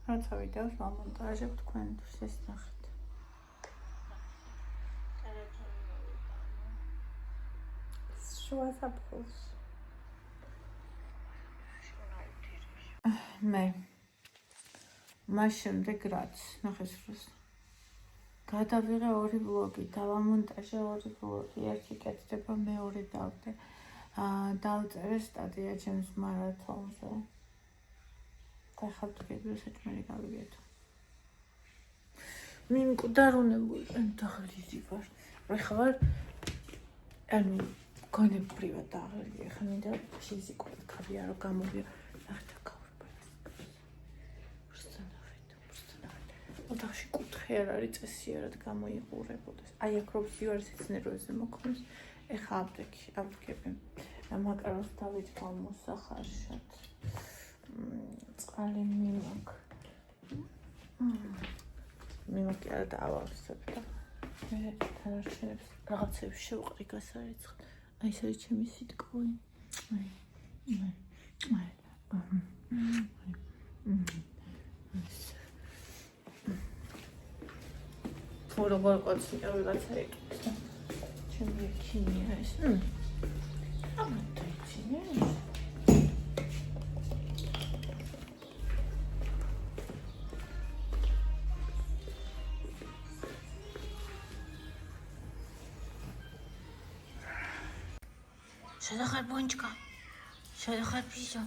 როცა ვიდეოს მომონტაჟებ თქვენთვის ეს ნახეთ. შუა საფხულს. მე მას შემდეგ რაც ნახეს როს გადავიღე 2 ვლოგი, დავამონტაჟე 2 ვლოგი, ერთი კეთდება, მეორე დავდე. დავწერე სტატია ჩემს მარათონზე. და ხარ თქვენ საჭმელი გავიგეთო. მიმკვდარუნებული დაღლილი ვარ. ხარ ანუ გონებრივად დაღლილი, ხა მინდა ფიზიკურად გავიარო, გამოვიო. ნახეთ გავურბალე. ოთახში კუთხე არ არის, წესიერად გამოიყურებოდეს. აი აქ რო ვსივარის ეცნეროზე მოქმს, ეხა აპტეკები. მაკარონს დავით გამოსახარშად. წყალი მიმაქ. მიმაქი არ დავავსებ და მე თანარჩენებს რაღაცებს შევყრი გასარიცხად. აი ეს არის ჩემი სიტყვი. როგორ ყოცია ვიღაცა ეკითხა. ჩემი ქიმია ეს. ამათ იცინე. შედახარ ბონჩკა. შედახარ პიზა.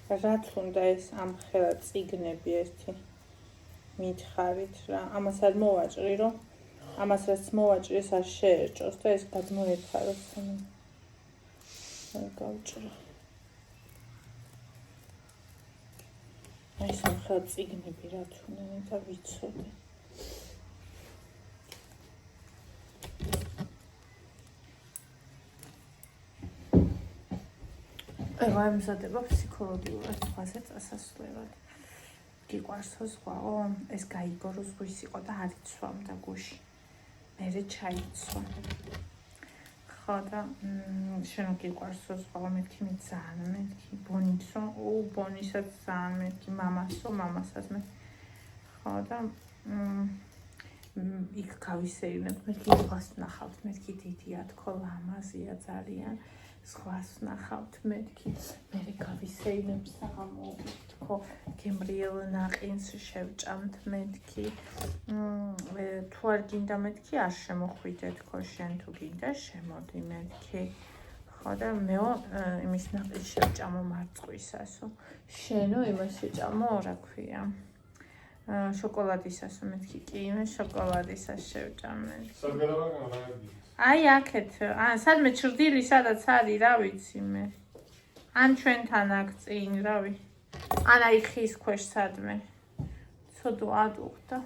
რაც უნდა ეს ამ ხელა წიგნები ერთი მითხარით რა ამას არ მოვაჭრი რომ ამას რაც მოვაჭრი ეს არ შეერჭოს და ეს გადმოეთხაროს გავჭრა ეს ამ ხელა წიგნები რაც უნდა და ვიცოდე ვაიმზადება ფსიქოლოგიურად სხვაზე წასასვლელად. გიყვარს ზღვაო, ეს გაიგო რომ ზღვის იყო და არ იცვამდა გუში. მერე ჩაიცვა. ხო და შენ გიყვარს ზღვაო, მეთქი მე ძალიან მეთქი ბონიცო, ბონისაც ძალიან მეთქი მამასო, მამასაც მე. ხო და იქ გავისეირნებ, მეთქი ზღვას ნახავთ, მეთქი დიდია თქო, ლამაზია ძალიან. ზღვას ნახავთ მეთქი მე გავისეირნებ საღამოობით თქო გემრიელ ნაყინს შევჭამთ მეთქი თუ არ გინდა მეთქი არ შემოხვიდე თქო შენ თუ გინდა შემოდი მეთქი ხო და მეო იმის ნაყიში შევჭამო მარწყვისასო. შენო იმას შეჭამო, რა ქვია. შოკოლადისასო მეთქი კი იმას შოკოლადისას შევჭამე. აი აქეთ, სადმე ჩრდილი სადაც არის, რა ვიცი მე. ან ჩვენთან აქ წინ, რავი. ან აი ხის ქვეშ სადმე. ცოდო ადუხდა.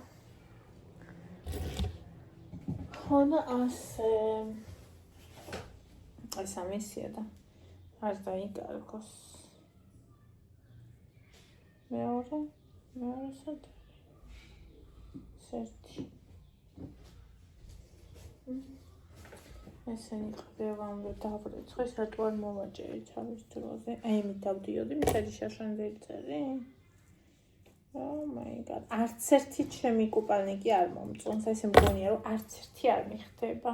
ხო და ასე. ეს ამისია და არ დაიკარგოს. მეორე სად სერთი. ესენი ყბევამდე დავრეცხე, სატო არ მოვაჭერი თავის დროზე. აი იმით დავდიოდი, მიწერი შაშანდელი წერი. Oh my god. არც ერთი ჩემი კუპალნიკი არ მომწონს. ესე მგონია, რომ არც ერთი არ მიხდება.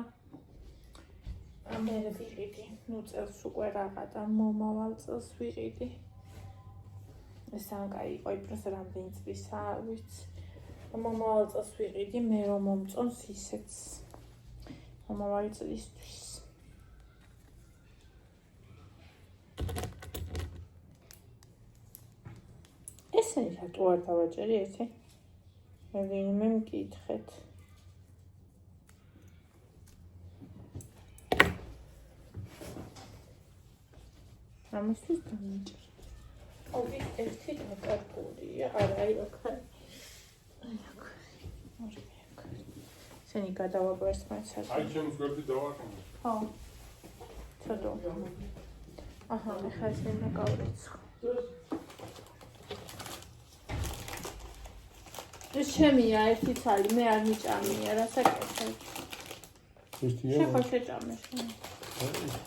მე ვიყიდი. ნუ წელს უკვე რაღა და მომავალ წელს ვიყიდი. ეს ან კაი იყო იმას რამდენი წლისა არ ვიცი. მომავალ წელს ვიყიდი, მე რომ მომწონს ისეც. მომავალი წლისთვის. ესენი რატო არ დავაჭერი ესე? ვინმე მკითხეთ. ამისთვის დამიჭერე. ორი ერთი დაკარგულია, არა აი აქ. აი აქ. ორი აქ. ესენი გადავაბრეს მაცაზე. აი ჩემს გვერდით დავაყენე. ხო. ცოდო. აჰა, ახლა ესენი დაკავრიცხო. ეს ჩემია ერთი ცალი, მე არ მიჭამია, რა საკეთებ? ერთია. შეხო შეჭამე შენ.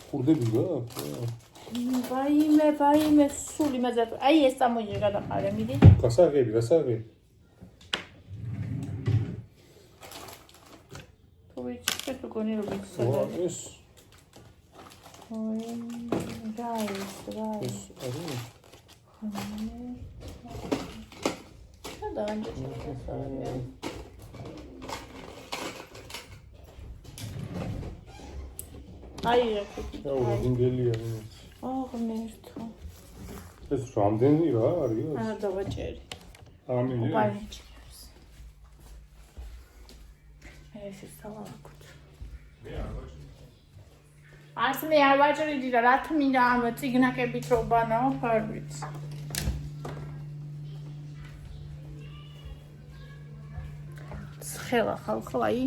ხურდები გაქვს? ვაიმე, სული მაგარ. აი ეს წამოიღე გადაყარე, მიდი. გასაღები. თუ ვიცი, თუ გონი რომ ვიცი. ეს. ოი, გაის. ეს არის. და ანჯეშა. აი რა დინგელია იმის. მერთო. ეს რამდენი რა არის? არა დავაჭერი. ამინე. პანიჭერს. ეს სალაკუთ. მე არ ვაჭრიდი და რა თმინდა ამ ციგნაკებით რო ბანაო, არ ვიცი. ხელა ხალხო აი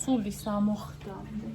სული სამოხდამდე.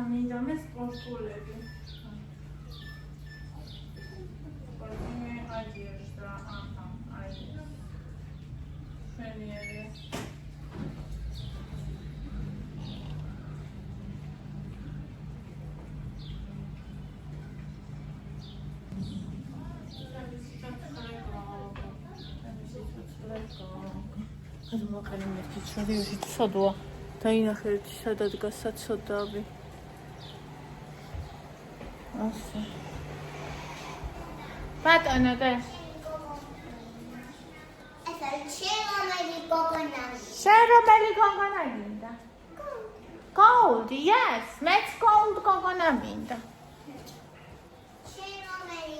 მინდამე სპორტულები. მე აჯერს და აჰა, აი. შენიერი. ანუ მოყოლე მეთქი ჩრდილში ცოდვა. დაინახე სადაც გასაცოდავი. ასე. ბატონო და შერომელი გოგონა მინდა. Gold, yes, let's gold გოგონა მინდა. შერომელი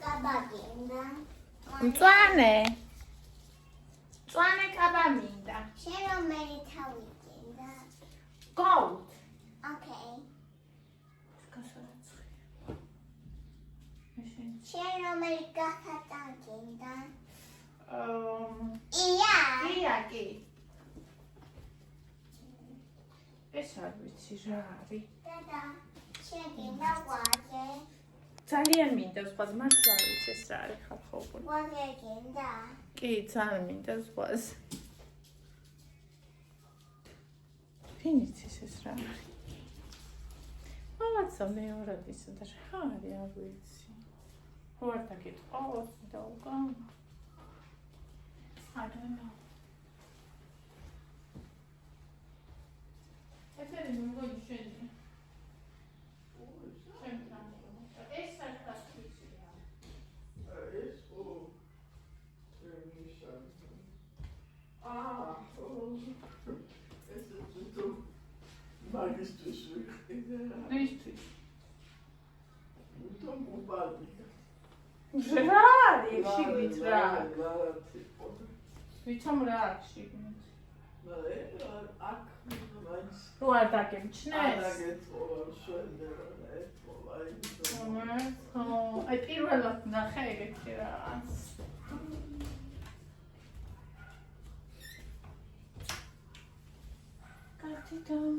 კაბა მინდა. მწვანე კაბა მინდა. შერომელი თავი მინდა. Gold. Okay. შერომელი კახატა მინდა. ია კი. ეს არ ვიცი რა არის. დადა, შეგინდა ვაზე. ძალიან მინდა ზღვაზე, მართლა არ ვიცი ეს რა არის ხალხო უკვე. ვაზე გინდა. კი, ძალიან მინდა ზღვაზე. ფინიცის ეს რა არის? რაღაცა მეორად ისე და რა არის არ ვიცი. ვარ დაგიტყავს და უკან. I don't know. ეთერი მოგოდი შენი. ეს საერთოდ ვიცია. ეს მაგისტრის ვისთვის? თუმ უპალდი რა არის შიგნით რა? ვიცამ რა აქვს შიგნით? აქ მაინც რო არ დაგემჩნეს? აი პირველად ნახე ეგეთი რაღაც. კარტიდან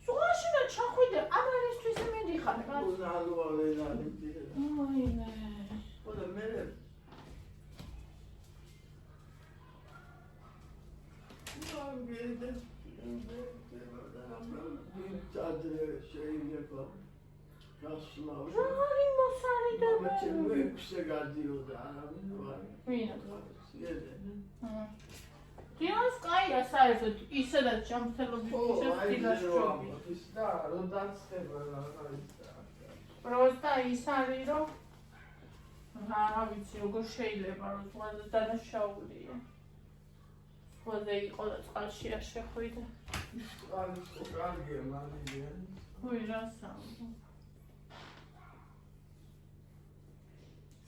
სულაში და ჩახვიდე, ამარისთვის მიდიხარ რა. ოინე. რა არის მოსარიდებელი? ვინა? დიას კაია საერთოდ ისედაც ჯანმრთელობის ისევ ფილაშობი. პროსტა ის არის რომ რა ვიცი როგორ შეიძლება რომ ზღვაზე დანაშაულია. ზღვაზე იყო და წყალში არ შეხვიდა. ვი რა სამბო.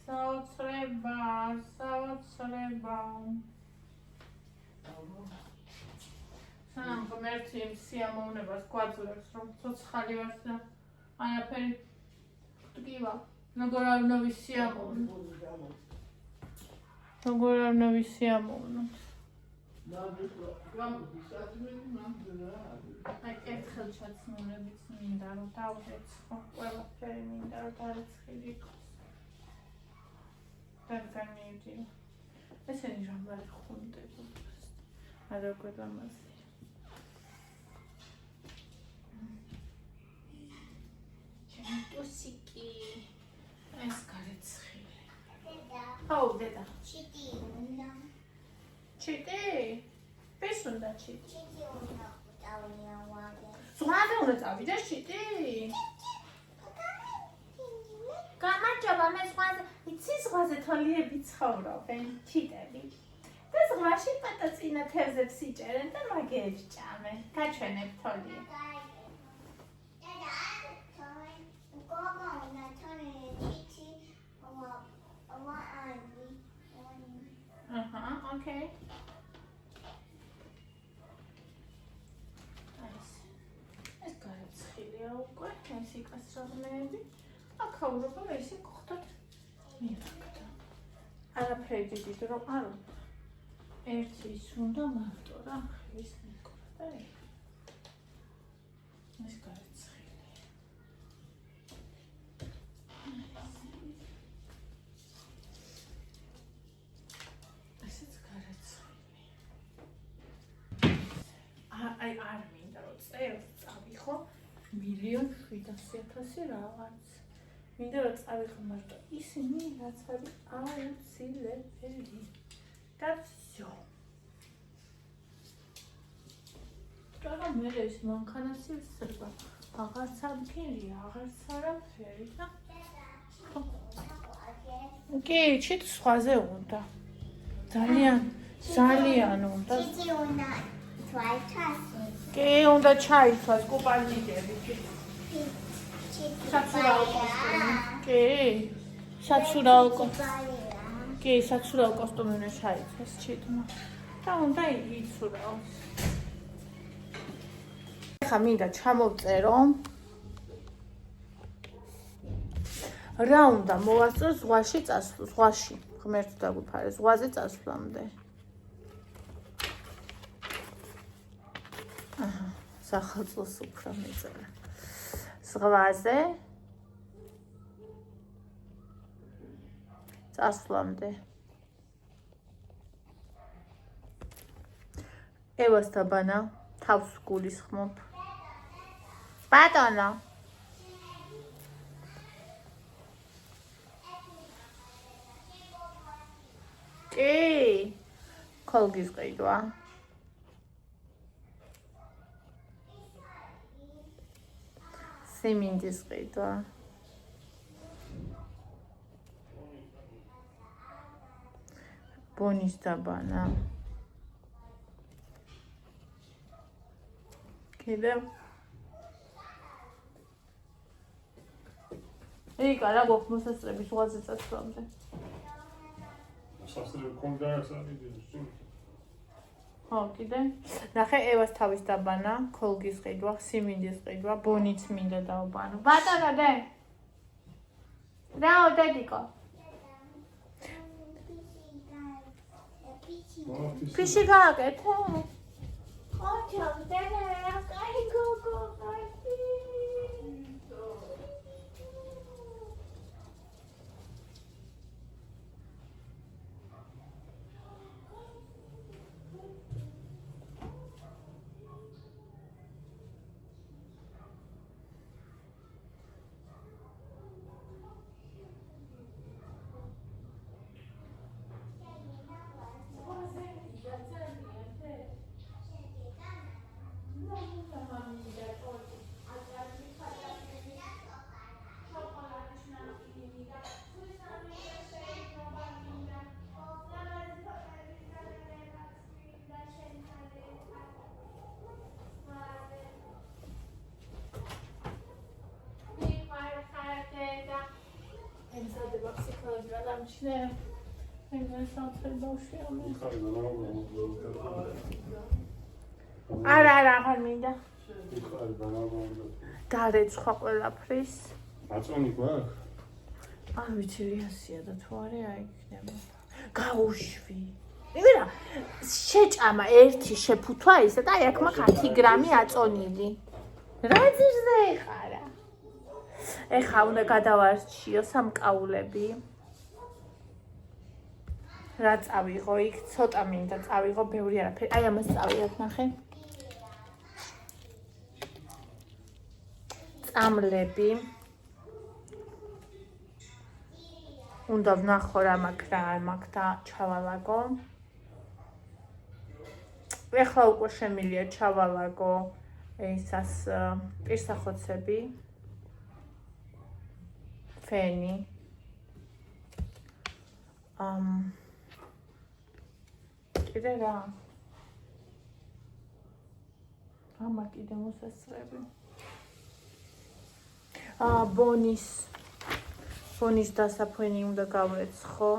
საოცრება. სამ ღმერთი სიამოვნებას გვაძლევს რომ ცოცხალი ვარ და არაფერი ტკივა. როგორ არ ნოვისიამოვნო. აი ერთხელ ჩაცმულებით მინდა რომ დავდეცხო. ყველაფერი მინდა რომ დარეცხილი იყოს. და მივიდიო. ესენი რამბარი ხუნდება. არ როგორ ამაზე. ჩემი ტუსიკი. ეს გარეცხილი. აუ დედა. ჩიტი. ეს უნდა ჩიტი. ზღვაზე უნდა წავიდე ჩიტი. გამარჯობა მე იცი ზღვაზე თოლიები ცხოვრობენ ჩიტები. და ზღვაში პატაწინა თევზებს იჭერენ და მაგეებს ჭამენ. გაჩვენებ თოლიები. Okay. ეს გარეცხილია უკვე, ეს იკასრაღმეები. აქაურობა და ისე გხდათ მირაკდა. არაფერი დიდი რომ არ უნდა. ერთი ის უნდა მარტო რა, ის მიკრა და ეს გარეცხილია. ესეც გარეცხილი. აი არ მინდა რომ წერს წავიხო 1,700,000 რაღაც. მინდა რომ წავიხო მარტო ისინი რაც არის აუცილებელი. და всё. და მე ეს მანქანაში ვსრბა. აღარც ადგილია, აღარც არაფერი და კი, ჩით სხვაზე უნდა. ძალიან უნდა. ჩიტი უნდა ჩაითვას. კი, უნდა ჩაითვას კუპაჟიკები. საცურაო კოსტუმი. კი. საცურაო კოსტუმი უნდა ჩაითვას ჩიტმა. და უნდა იცურაოს. ხა მინდა ჩამოვწერო. რა უნდა მოვასწრო ზღვაში წასვლა, ზღვაში. ღმერთს დაგვიფარე, ზღვაზე წასვლამდე. სახელმწიფოს უფრო მეწერა. ზღვაზე წასვლამდე. ევას დაბანა თავს გულისხმობ. ბატონო. კი. ქოლგის ყიდვა. სიმინდის ყიდვა. ბონის დაბანა. კიდევ. იკა რა გვაქვს მოსასწრების ზღვაზე წასვლამდე. სასწრაფო კონდა ასაკიდე. ხო, კიდე. ნახე ევას თავის დაბანა, ქოლგის ყიდვა, სიმინდის ყიდვა, ბონიც მინდა დავბანო. ბატონო დე. რაო დედიკო? ფიში გააკეთე? ოჩო, დედა, კაი გოგო, კაი. ემზადება ფსიქოლოგიურად ამჩნევ. ეგრე სამწერი ბავშვია მე. არა, აღარ მინდა. დარეცხვა ყველაფრის. აწონი გვაქვს? არ ვიცი რიასია და თუ არა აიქნება. გაუშვი. იგრა შეჭამა ერთი შეფუთვა ისე და აი აქ მაქვს 10 გრამი აწონილი. რა ძირზე ეხარა? ეხა უნდა გადავარჩიო სამკაულები. რა წავიღო იქ? ცოტა მინდა წავიღო, ბევრი არაფერი. აი ამას წავიღებ, ნახე. წამლები. უნდა ვნახო რა მაქვს და არ მაქვს და ჩავალაგო. ეხლა უკვე შემილია ჩავალაგო ესას პირსახოცები. ფენი. კიდე რა? ამა კიდე მოსასწრები. ბონის დასაფენი უნდა გავეცხო.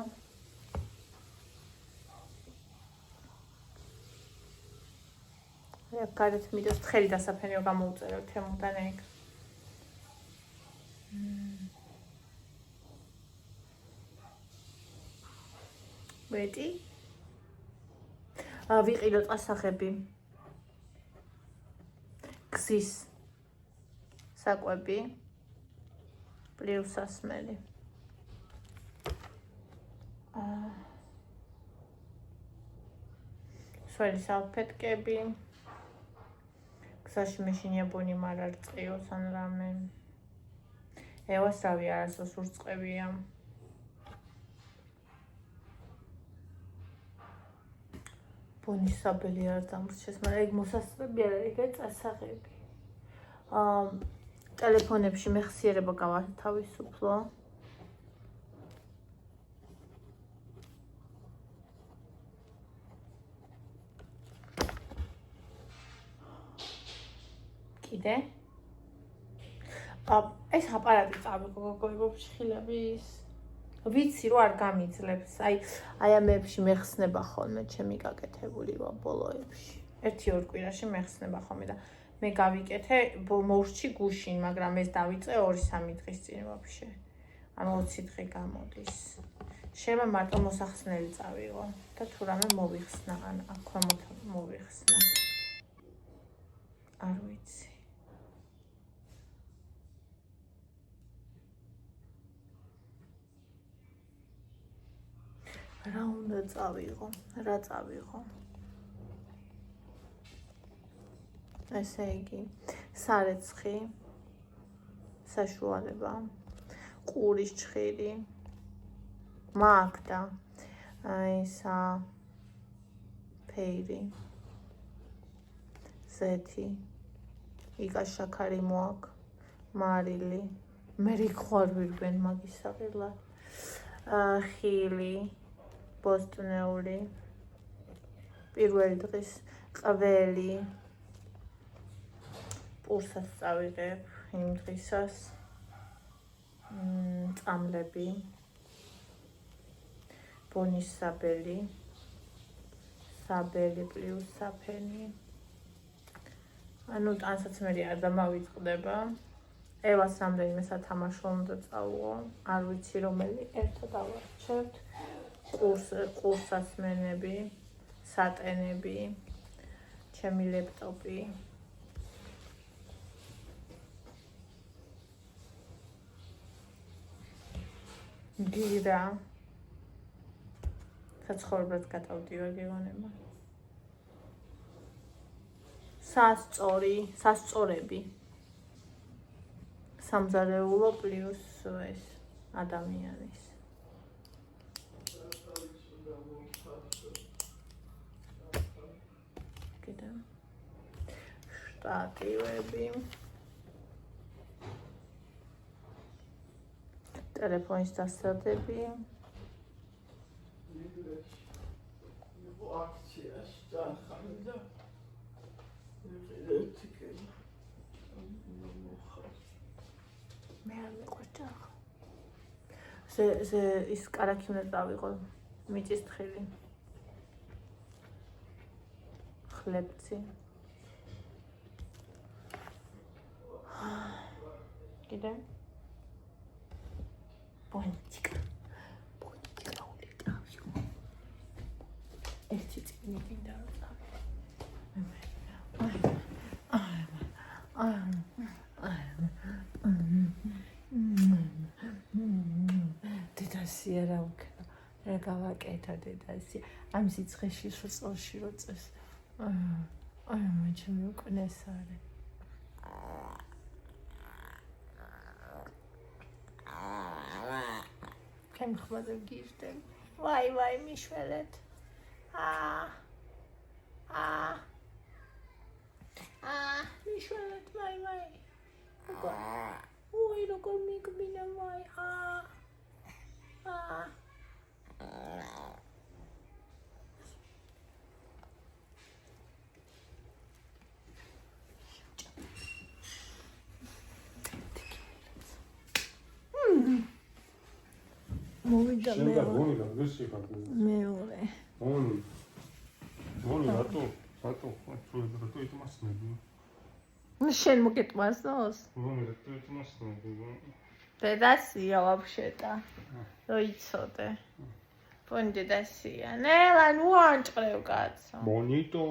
აქ გარეთ მიდოს თხელი დასაფენიო გამოუწერო თემოდან ეგ. ვეტი. ვიყიდო წასაღები. გზის საკვები. პლიუსასმელი. სველი სალფეტკები. გზაში მეშინია ბონი მარ არ წიოს ან რამე. ევას რავი არასდროს ურწყებია. ბონის საბელი არ დამრჩეს, მაგრამ ეგ მოსასწრები არ არის, ეგ წასაღები. ტელეფონებში მეხსიერება გავათავისუფლო. კიდე? ეს აპარატი წავიღო გოგოებო ფშხილების. ვიცი რომ არ გამიძლებს. აი ამებში მეხსნება ხოლმე ჩემი გაკეთებული ბოლოებში. 1-2 კვირაში მეხსნება ხოლმე და მე გავიკეთე მოვრჩი გუშინ, მაგრამ ეს დავიწყე 2-3 დღის წინ ვაფშე. ანუ 20 დღე გამოდის. შემა მარტო მოსახსნელი წავიღო და თუ რამე მოვიხსნა, ან აქვე მოვიხსნა. არ ვიცი. რა უნდა წავიღო? რა წავიღო? ესე იგი, სარეცხი, საშუალება, ყურის ჭხირი, მაგდა, ისა ფეირი, ზეთი, იკაშაქარი მოაქვს, მარილი, მე რიქვარ ვირბენ მაგის საყილად, ხილი, ბოსტნეული, პირველი დღის ყველი, პურსაც წავიღებ იმ დღისას, წამლები, ბონის საბელი, საბელი პლუს საფენი. ანუ ტანსაცმელი არ დამავიწყდება. ევას რამდენიმე სათამაშო უნდა წავუღო, არ ვიცი რომელი, ერთად ავარჩევთ. ყურსასმენები, სატენები, ჩემი ლეპტოპი. გირა. საცხოვრებლად გადავდივარ გეგონება. სასწორები. სამზარეულო პლუს ეს ადამიანის. კიდე. შტატივები. ტელეფონის დასადები. აქციაში დაახალი და მე არ მეყვარდა. ზე ის კარაქი უნდა წავიღო, მიწის თხილი. ხლებცი. კიდე. პონტიკა ულიტავიო. ერთი წიგნი მინდა რომ წავიღო. დედასია რა ვქნა, რა გავაკეთა დედასია, ამ სიცხეში რო წელში რო წეს. მე ჩემი უკნეს არის. ჩემ ხმაზე გიჟდები. ვაი მიშველეთ. მიშველეთ ვაი. უი როგორ მიგბინა ვაი. მოვიდა ბონი და გასი ხარ. მეორე. ბონი რატო იტმასნები? შენ მოგეტყვასოს? ბონი რატო იტმასნები? დედასია ვაფშეტა. რო იცოდე. ბონი დედასია. ნელა ნუ ანჭყრევ კაცო. ბონიტო.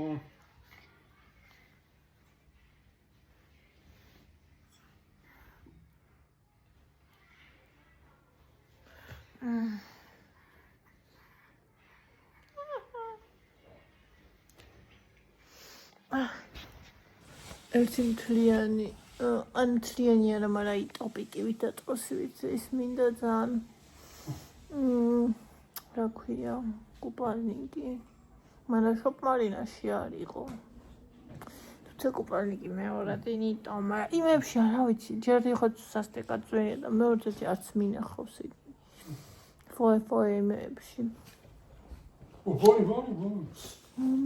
ერთი მთლიანი ანთლიანი არა, მაგრამ ტოპიკივით და ტროსივით ის მინდა ძალიან. რა ქვია, კუპალნიკი. მაგრამ შოპმარინაში არ იყო. თუმცა კუპალნიკი მეორად იმიტომ, მაგრამ იმებში არა ვიცი, ჯერ იყო სასტიკად ძვენია და მეორედი არც მინახავს იგი. იმებში. ბონი.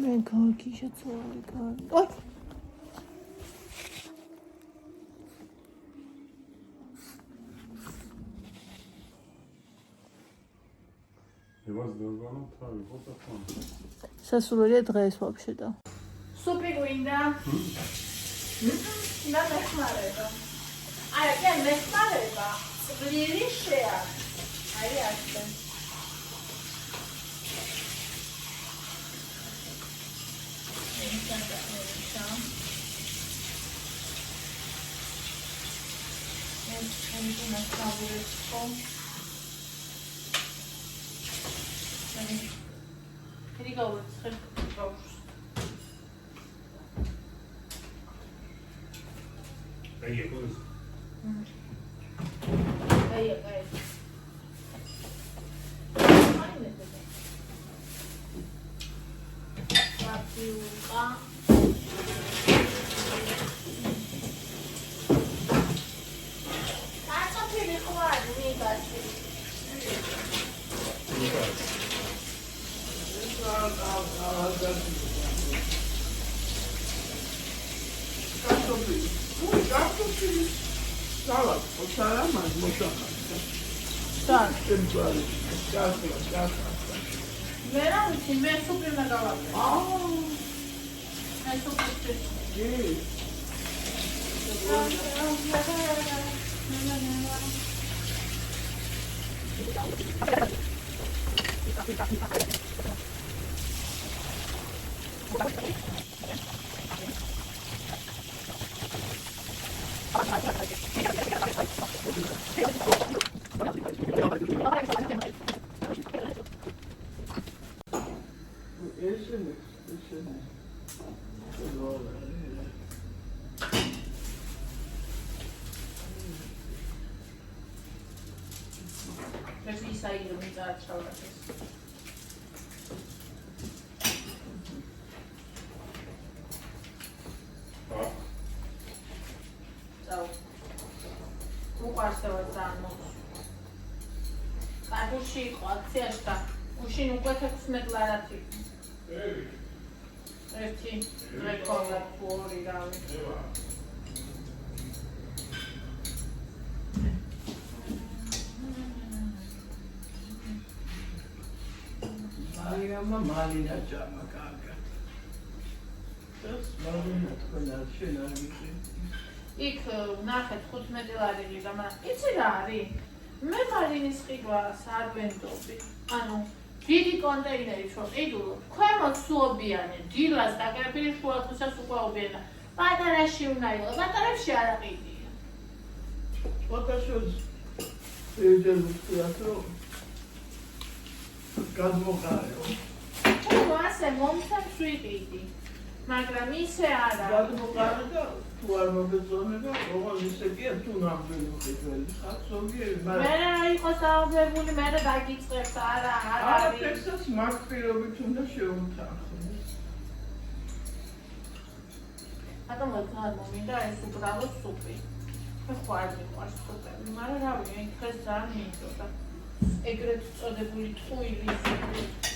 მე გაგიშა წვალი გარი. ой! ევას დორგანო თავი ფოტოფონ. სასურველია დღეს ვაფშე და. სუპი გვინდა. და მეხმარება. აი, კი მეხმარება. წვლიერი შეა. აი, ასე. დიდი გავუცხე ბავშვს. აი ეს. აი. Papiuka. Kartofeli var mı gazete? Salad, o salamaz mutfakta. Sağ. Temporary. Gas. Meram için ben süpürme kalıyorum. Ben süpürme. Yes. ეს ისაიდო მიწარჩავდა ეს. წავა. უყარსევა ძანმოს. კადუში იყო აქციაში და უშინ უკვე 16 ლარათი. ერთი რეკორდა პური რავი. Malina ჭამა კარგად. ეს მალინა თქვენ არ შენარგიზი. იქ ნახეთ 15 ლარი გიგა, მაგრამ იცი რა არის? მე მალინის ყიდვას არ ვენდობი. ანუ დიდი კონტეინერი რო ყიდულობ, ქვემოთ სუობიანი, დილას დაგერფილი შუათვისაც უკაობიანა. პატარაში უნდა იყო, პატარებში არ აყიდია. ფოტოშოც ეჯერ ვუხდიათო გადმოყარეო. თუ ასე მომცემს ვიყიდი, მაგრამ ისე არა. გადმოყარე და თუ არ მოგეწონება, როგორ ისე კი თუ ნამდვილი ვიყიდველი ხარ, ზოგიერთი მე რა იყო საუბრებული, მე რა დაგიწყებს, არა არის. არაფერსას მართლობით უნდა შეუმთანხმდეს. ბატონო, თან მომინდა ეს უბრალოდ სუპი. მე ხوار მიყვარს სუპები, მაგრამ რა ვიცი, დღეს ძალიან მიიწოდა. ეგრეთ წოდებული ტყუილი სუპი.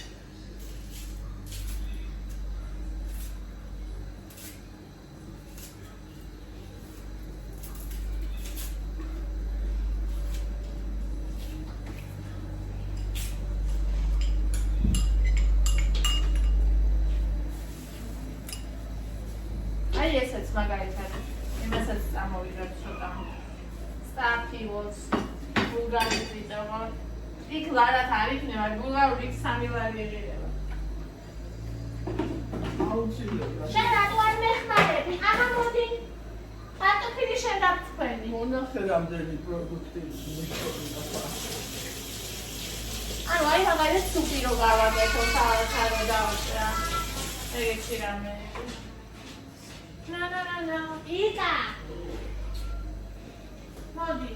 აი ესეც მაგალითად იმასაც წამოვიღებ ცოტა სტაფილოს ბულგარიის ვიტევო იქ ლარათ არ იქნება ბულგარული 3 ლარი ეღირება აუცილებლად. შენ რატო არ მეხმარები? ამა მოდი კარტოფილი შენ დაგწვენი მონახე რამდენი პროდუქტი მიშოვნა. ანუ აი მაგალითად სუპი რო გავაკეთო საათარო დავწერა ეგეთი რამე No. Ika! Modi.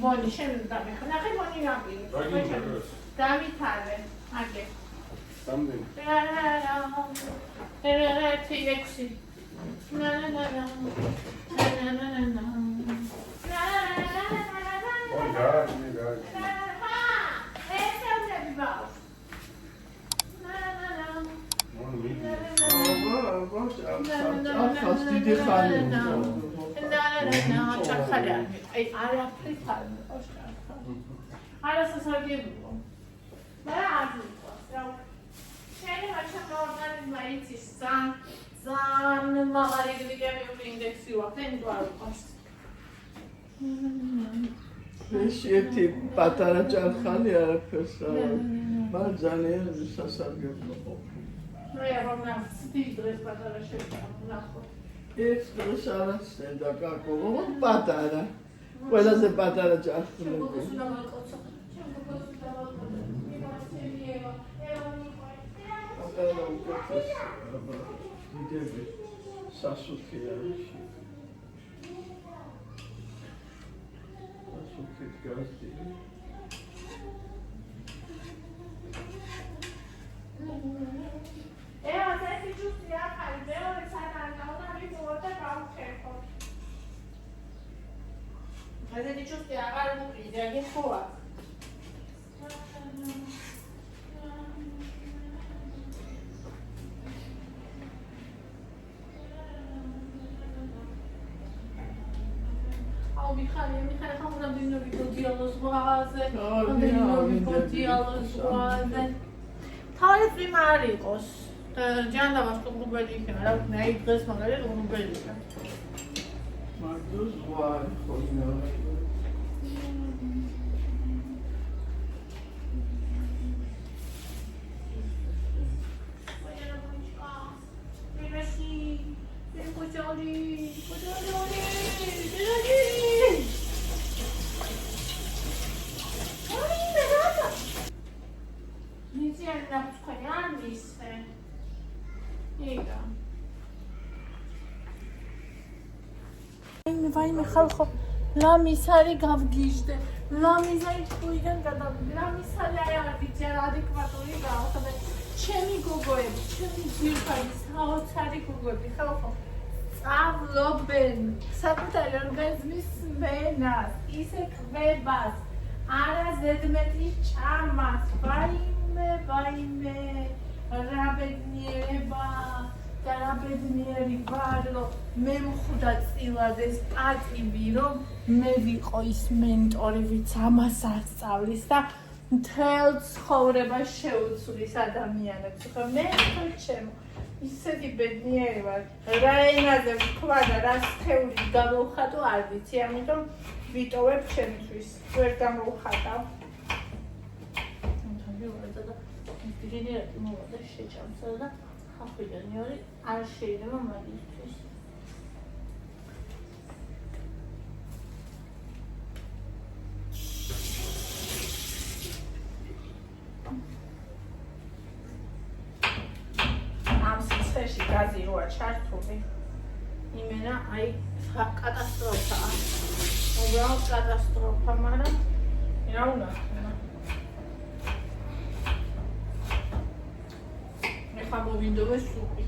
Boni, შენ დამეხა. ნახე ბონი რამე. დავითარე. აგე. Რამდენი? ერთი 6. ой, да. ახალ დიდი ხანი აი არაფრით არ მიყავს არასასარგებლო მაგრამ არ მიყავს რა შენი მაჩემ ორგანიზმა იცის ძალიან მაღალი გლიკემიური ინდექსი აქვს და იმიტომ არ მიყავს ეს ერთი პატარა ჭარხალი არაფერს არ მაგრამ ძალიან სასარგებლო მე აღარ სტილს პატარა შევჭამ ეს დროს არასცენდა კაკო პატარა ყველაზე პატარა ჭარხლები შენ გოგოს უნდა მოკოცო შენ გოგოს უნდა მოკოცო მე მართელია დიდები სასუქი არის. სასუქი გასდი. ასეთი ჯუსტი არ არის, მეორე სანამ უნდა გავუხერხოთ. ასეთი ჯუსტი აღარ მუყიდე, გიხოა. Michal, how much do you know about dialogue? Თავის პრიმარი იყოს. ჯანდაბას კლუბელი იქნება, რა ვქნა, აი დღეს მაგალითად კლუბელი იქნება. მარტო ზღვა ხოლმე. ვაიმე ხალხო, ლამისარი გავგიჟდე. ლამისარი თქვიდან გადავიდე. ლამისარი არ ვიცი რა ადეკვატური გავხდე. ჩემი გოგოები, ჩემი ძირფარი საოცარი გოგოები ხალხო. სწავლობენ საკუთარი ორგანიზმის სმენას, ისე კვებას, არა ზედმეტი ჭამას. ვაიმე, რა ბედნიერება. და რა ბედნიერი ვარ, რომ მე მხვდა წილად ეს პატივი, რომ მე ვიყო ის მენტორი, ვიც ამას არ სწავლის და მთელ ცხოვრებას შეუცვლის ადამიანებს. ხო მე ჩემო ისეთი ბედნიერი ვარ, რა ენაზე ვთქვა და რა სხეულით გამოვხატო არ ვიცი, ამიტომ ვიტოვებ ჩემთვის, ვერ გამოვხატავ. დინერატი მოვა და შეჭამსა და ხაფიდანიორი არ შეიძლება მაგისთვის. ამ სიცხეში გაზი როა ჩართული, იმენა აი კატასტროფაა. უბრალოდ კატასტროფა, მაგრამ რა უნდა ხდება? მოვინდოვე სუპი.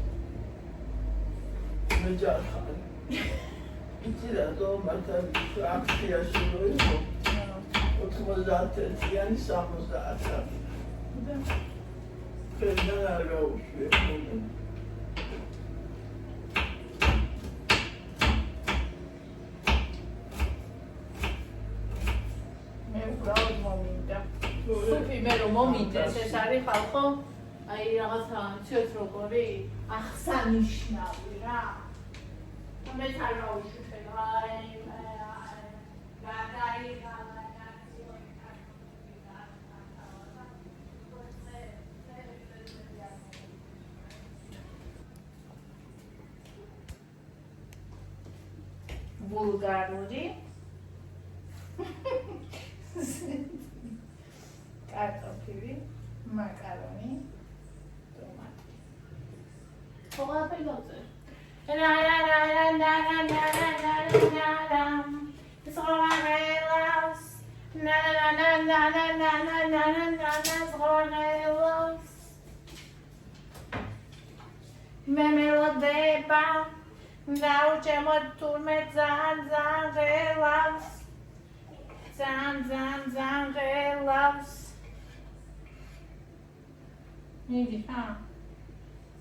მე ჯახარ. იცი რატო მათან აქციაში რო იყო? 90-იანი 70-იანი. და ფერდან არ გავუშვი. მე უბრალოდ მომინდა. სუპი მე რომ მომინდეს, ეს არის ხალხო აი რაღაცა ცოტ როგორი აღსანიშნავი რა. მე თან გავუშვი ვულგარული კარტოფილი, მაკარონი Hola,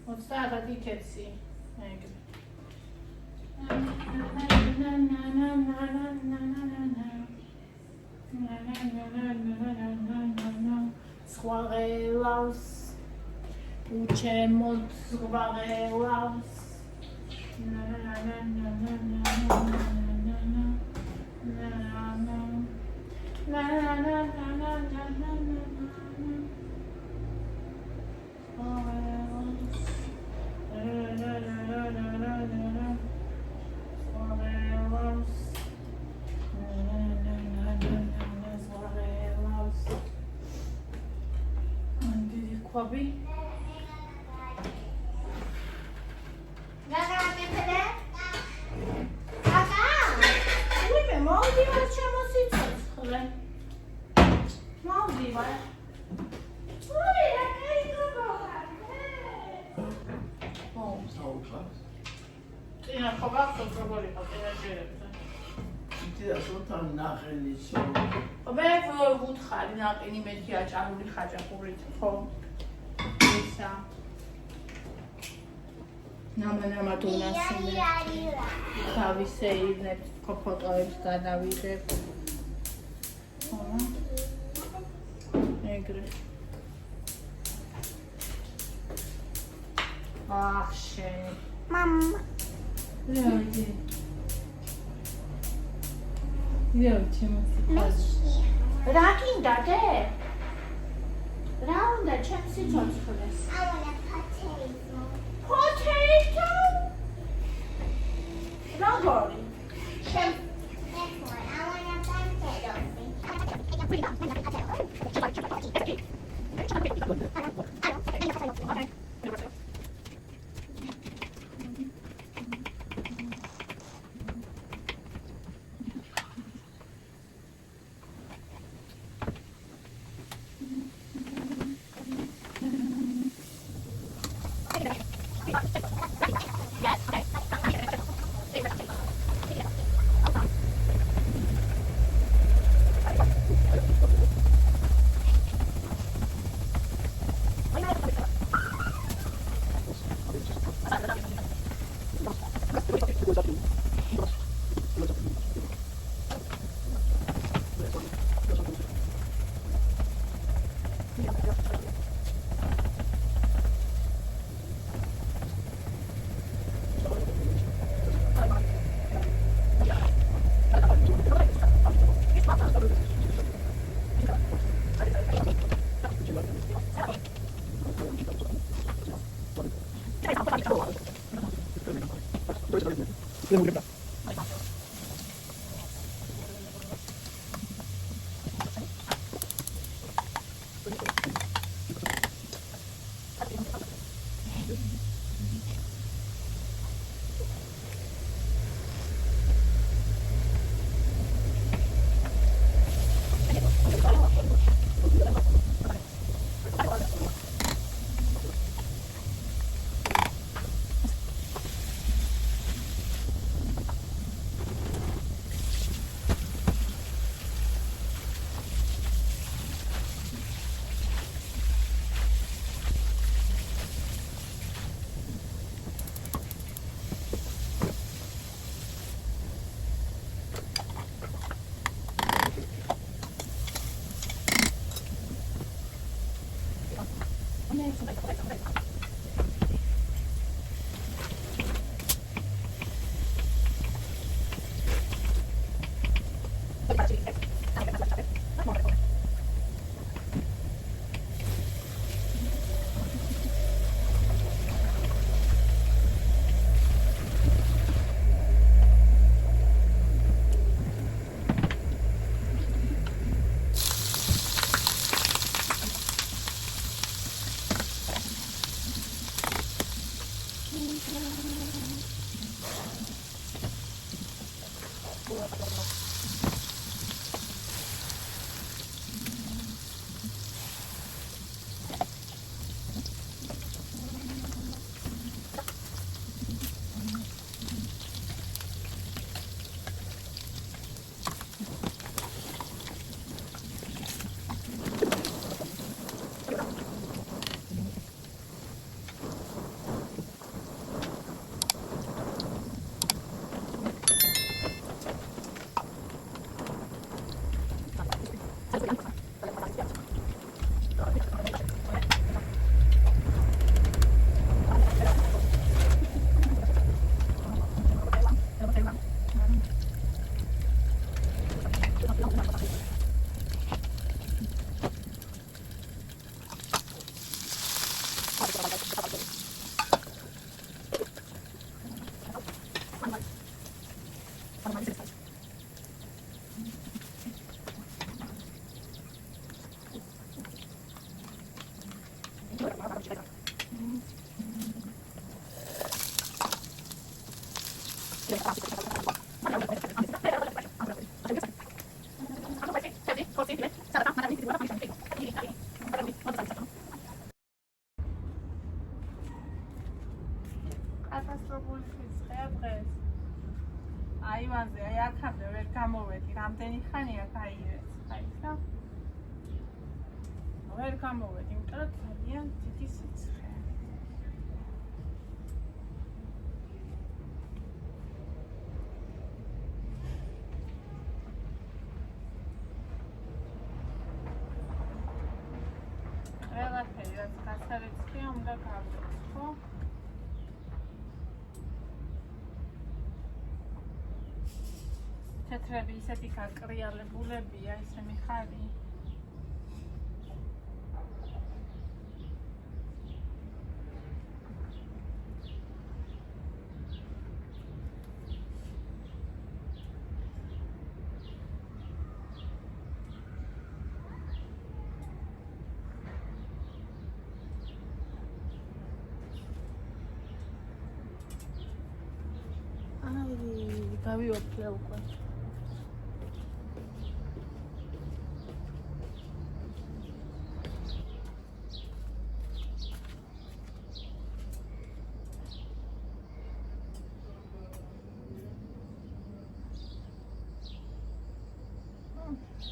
What's that? I think it's see. Squarelas, uchemos squarelas. მოვდივარ. საუბრობს. წინა ხო გახსოვს როგორ იყო ტელევიზორებზე? იტირასოთან ნახენის. მე ვუთხარი ნაყინი მეთქი აჭარული ხაჭაპურით, ხო? ისა. ნამა დონასიმე. გავისეირნებ, ფოტოებს გადავიღებ. ხო? ეგრე. Ach, schön. Mama. Leute. Leute, Rakin da de. Raunda, czym się coś chwilę? I want a potato. Potato? Rogoli. This one. I want a potato. ვერ გამოვედი, იმიტომ რომ ძალიან დიდი სიცხე. ყველაფერი რაც გასარეცხია უნდა გავდოთ, ხო? თეთრები ისეთი გაკრიალებულებია, ისე მიხარი. გავიოფლე უკვე.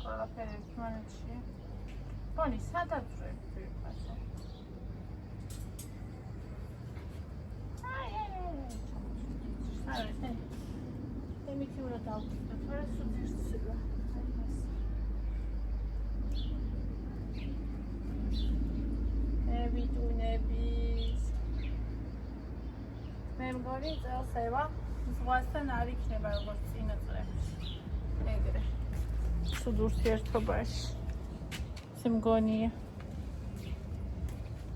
ყველაფერი ერთმანეთშია. ბონი, სადაც ვიფასე. აი. Ემითი უნდა დავკითხოთ, მაგრამ სულ ერთსება. ვიტუნების. მე მგონი წელსება ზღვასთან არ იქნება როგორც წინა წლებში. ეგრე. სულ ურთიერთობაში. სიმგონია.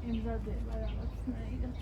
იმზადება რაღაცნაირად.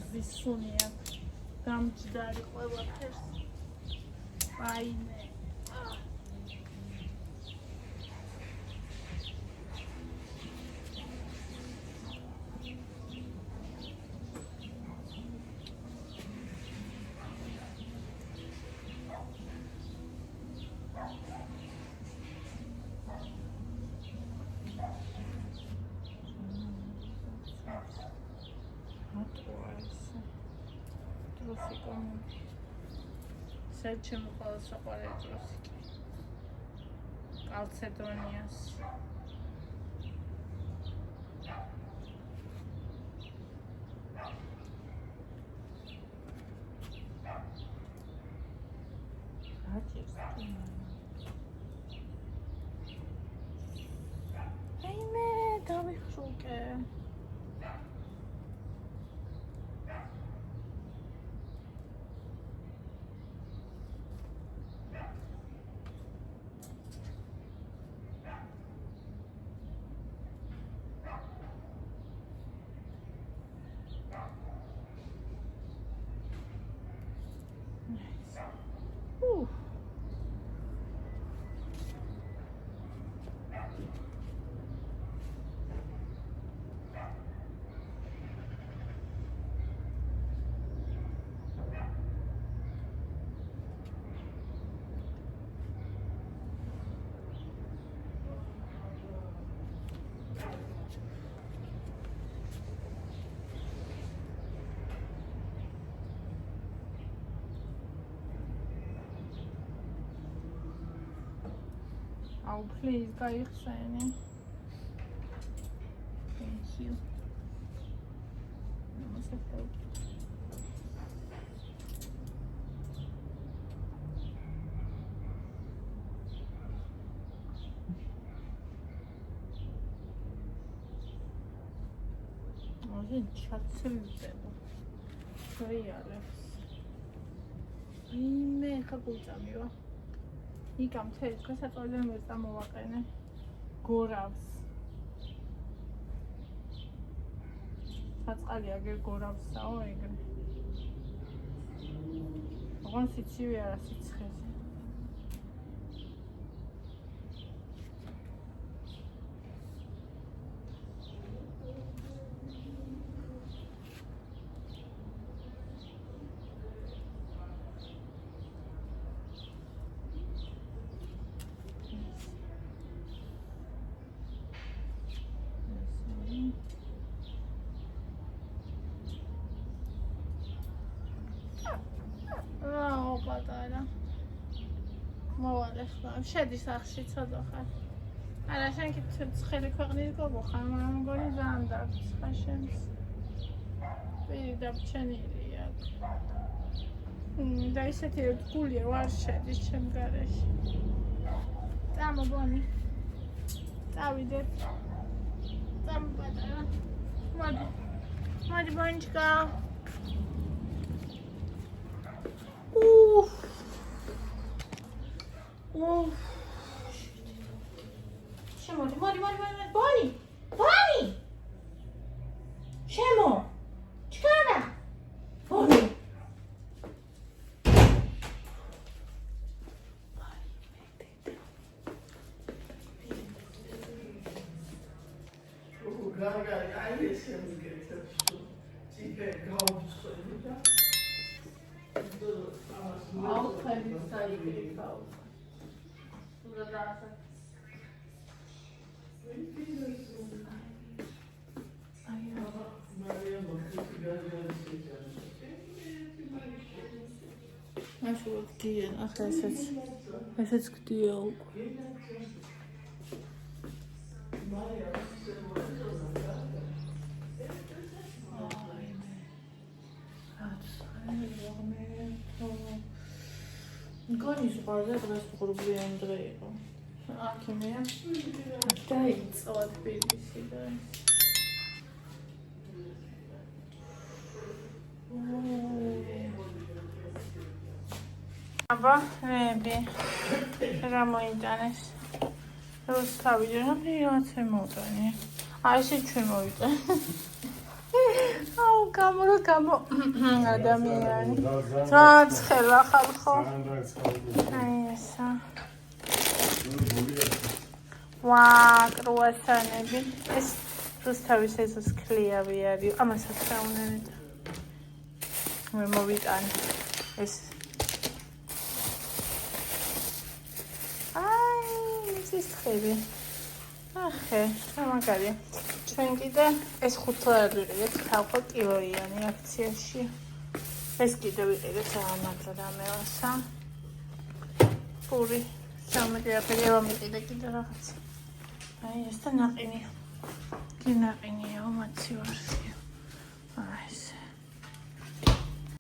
ვისუნია გამჯდარი ყველაფერს. ვაიმე. Საჩემო ყველა საყვარელი დროსიკი. კალცედონიას. აიმე, დავიხრუკე. Oh, please, გაიხსენე. Thank you. Ozin ჩაცრიდება. რეალებს. იმე ხა გულწამივა. იქა მთელი გასაწოლიდან ვერ წამოვაყენე გორავს. საწყალი აგერ გორავსაო ეგრე. ოღონ სიცივე არა სიცხეზე. პატარა. მოვალე ხმა. შედის ახში ცოტა ხარ. არა, შენ კი ცხელი ქვეყნის გოგო ხარ, მაგრამ მგონი ძალიან დაგს ხარ შენს. პირი დაბჩენილი აქვს. და ისეთი გული არ შედის ჩემ გარეშე. წამოგონი. წავიდეთ. წამპატარა. მოდი. მოდი ბანჩკა. შემოდი, მოდი, ბონი! ბონი! შემო! ჩქარა! ბონი! გარგარი, აი ეს შემიგეთებ სულ. ციფე გავუცხები და აუხები საიქი გაუ. სულ დაასა. Așa gdie, aha, așa gdie უკვე. მგონი ზღვაზე დღეს ღრუბლიანი დღე იყო. აქემია დაიწყო თბილისიდან. აბა, ნები რა მოიტანეს? რუსთავიდან რაღაცა მოვიტანე. აი ესე ჩვენ მოვიტანე. აუ, გამო ადამიანი. დაცხელა ხალხო. აი ესა. ვაა, კრუასანები. ეს რუსთავის ეზოს ქლიავი არის. ამასაც რა უნდა მე მოვიტანე. ეს სისხლები. ახე, მაგარია. ჩვენ კიდე ეს 5 ლარი ვიყიდეთ, ხალხო კილოიანი აქციაში. ეს კიდე ვიყიდეთ ძალიან მაღლა დამევასა. პური, სამედი აფერი ვამიყიდე კიდე რაღაც. აი ეს და ნაყინია. კი ნაყინია, უმაცი ვარსია. აი ეს.